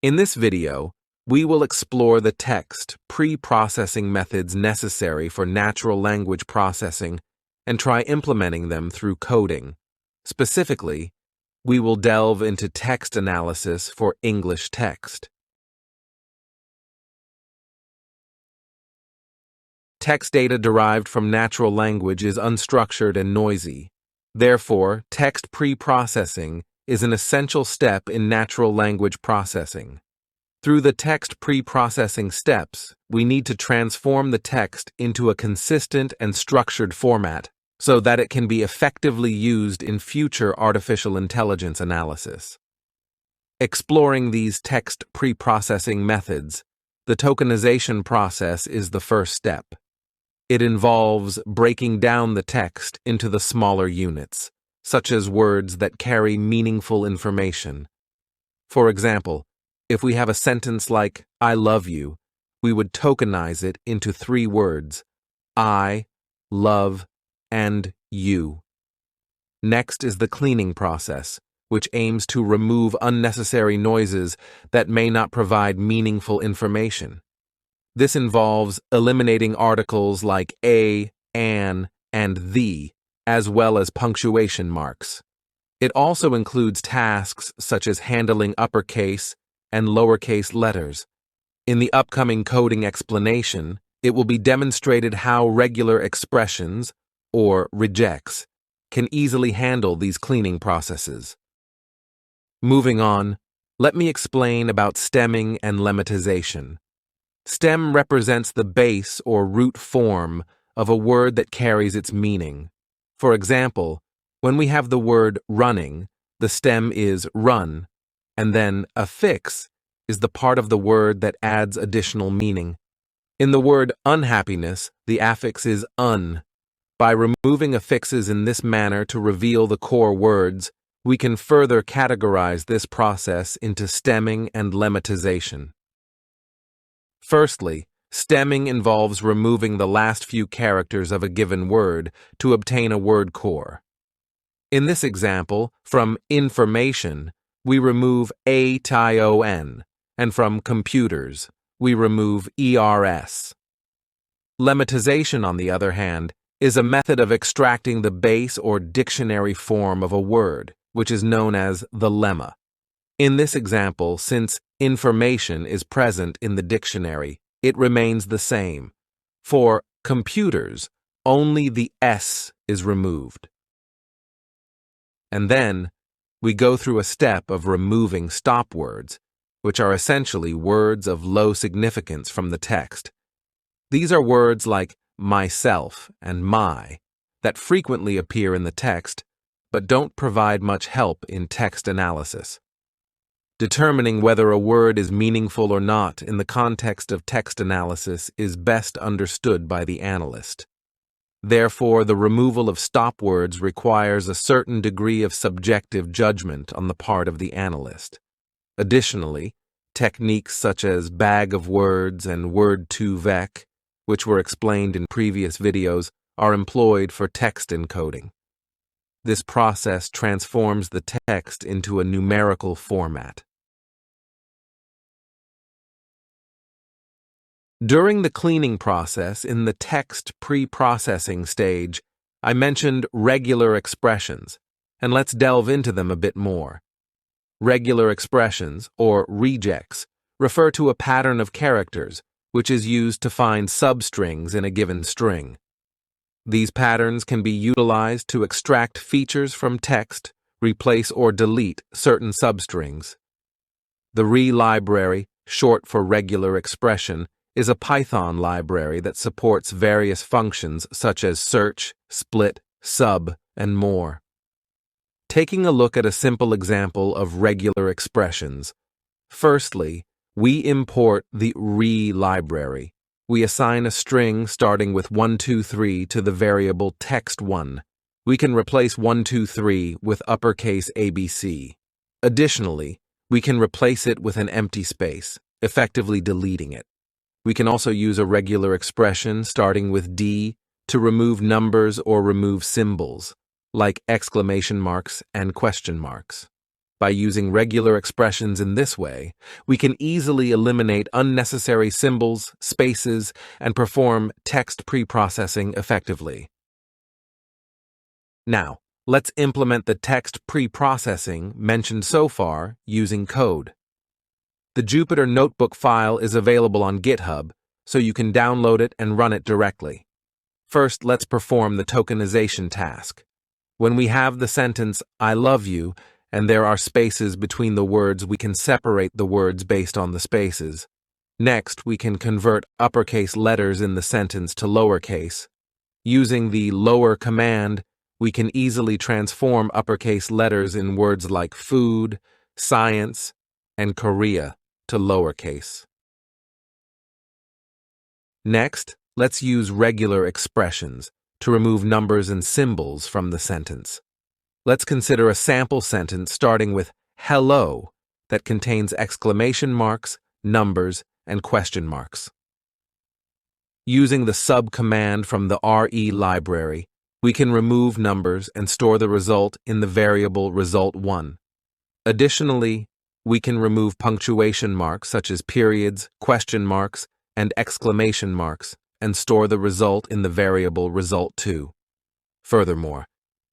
In this video, we will explore the text pre-processing methods necessary for natural language processing and try implementing them through coding. Specifically, we will delve into text analysis for English text. Text data derived from natural language is unstructured and noisy. Therefore, text pre-processing is an essential step in natural language processing. Through the text pre-processing steps, we need to transform the text into a consistent and structured format so that it can be effectively used in future artificial intelligence analysis. Exploring these text pre-processing methods, the tokenization process is the first step. It involves breaking down the text into the smaller units, such as words that carry meaningful information. For example, if we have a sentence like, "I love you," we would tokenize it into 3 words, I, love, and you. Next is the cleaning process, which aims to remove unnecessary noises that may not provide meaningful information. This involves eliminating articles like a, an, and the, as well as punctuation marks. It also includes tasks such as handling uppercase and lowercase letters. In the upcoming coding explanation, it will be demonstrated how regular expressions, or regex, can easily handle these cleaning processes. Moving on, let me explain about stemming and lemmatization. Stem represents the base or root form of a word that carries its meaning. For example, when we have the word running, the stem is run, and then affix is the part of the word that adds additional meaning. In the word unhappiness, the affix is un. By removing affixes in this manner to reveal the core words, we can further categorize this process into stemming and lemmatization. Firstly, stemming involves removing the last few characters of a given word to obtain a word core. In this example, from information, we remove a-t-i-o-n, and from computers, we remove ers. Lemmatization, on the other hand, is a method of extracting the base or dictionary form of a word, which is known as the lemma. In this example, since information is present in the dictionary, it remains the same. For computers, only the S is removed. And then, we go through a step of removing stop words, which are essentially words of low significance from the text. These are words like myself and my that frequently appear in the text, but don't provide much help in text analysis. Determining whether a word is meaningful or not in the context of text analysis is best understood by the analyst. Therefore, the removal of stop words requires a certain degree of subjective judgment on the part of the analyst. Additionally, techniques such as bag of words and word2vec, which were explained in previous videos, are employed for text encoding. This process transforms the text into a numerical format. During the cleaning process in the text pre-processing stage, I mentioned regular expressions, and let's delve into them a bit more. Regular expressions, or regex, refer to a pattern of characters, which is used to find substrings in a given string. These patterns can be utilized to extract features from text, replace or delete certain substrings. The re library, short for regular expression, is a Python library that supports various functions such as search, split, sub, and more. Taking a look at a simple example of regular expressions. Firstly, we import the re library. We assign a string starting with 123 to the variable text1. We can replace 123 with uppercase ABC. Additionally, we can replace it with an empty space, effectively deleting it. We can also use a regular expression starting with D to remove numbers or remove symbols, like exclamation marks and question marks. By using regular expressions in this way, we can easily eliminate unnecessary symbols, spaces, and perform text preprocessing effectively. Now, let's implement the text preprocessing mentioned so far using code. The Jupyter Notebook file is available on GitHub, so you can download it and run it directly. First, let's perform the tokenization task. When we have the sentence, "I love you," and there are spaces between the words, we can separate the words based on the spaces. Next, we can convert uppercase letters in the sentence to lowercase. Using the lower command, we can easily transform uppercase letters in words like food, science, and Korea to lowercase. Next, let's use regular expressions to remove numbers and symbols from the sentence. Let's consider a sample sentence starting with hello that contains exclamation marks, numbers, and question marks. Using the sub command from the RE library, we can remove numbers and store the result in the variable result1. Additionally, we can remove punctuation marks such as periods, question marks, and exclamation marks and store the result in the variable result2. Furthermore,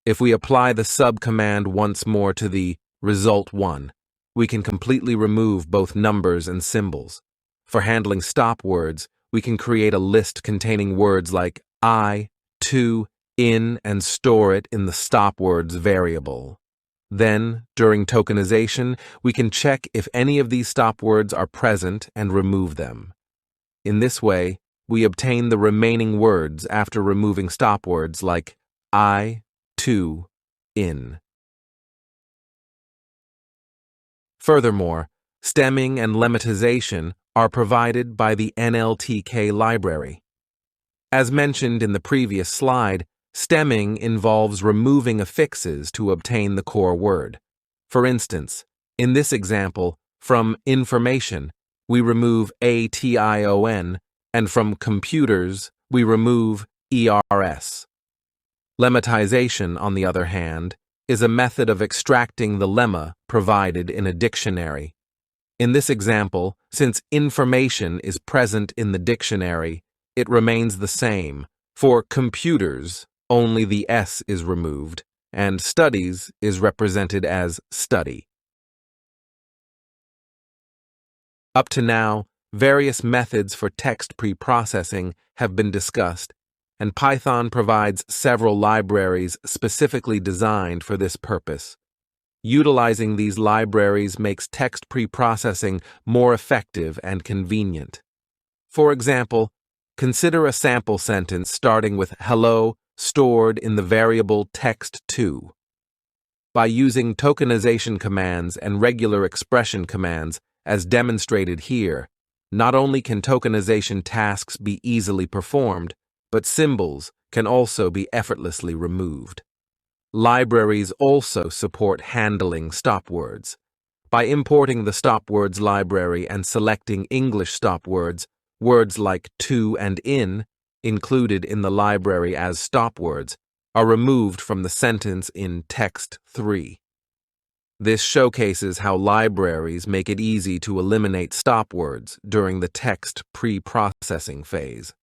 if we apply the sub command once more to the result1, we can completely remove both numbers and symbols. For handling stop words, we can create a list containing words like I, to, in, and store it in the stop words variable. Then, during tokenization, we can check if any of these stop words are present and remove them. In this way, we obtain the remaining words after removing stop words like I, to, in. Furthermore, stemming and lemmatization are provided by the NLTK library. As mentioned in the previous slide, stemming involves removing affixes to obtain the core word. For instance, in this example, from information, we remove ATION, and from computers, we remove ERS. Lemmatization, on the other hand, is a method of extracting the lemma provided in a dictionary. In this example, since information is present in the dictionary, it remains the same. For computers, only the S is removed, and studies is represented as study. Up to now, various methods for text preprocessing have been discussed, and Python provides several libraries specifically designed for this purpose. Utilizing these libraries makes text preprocessing more effective and convenient. For example, consider a sample sentence starting with hello stored in the variable text2. By using tokenization commands and regular expression commands, as demonstrated here, not only can tokenization tasks be easily performed, but symbols can also be effortlessly removed. Libraries also support handling stop words. By importing the stop words library and selecting English stop words, words like to and in, included in the library as stop words, are removed from the sentence in text 3. This showcases how libraries make it easy to eliminate stop words during the text pre-processing phase.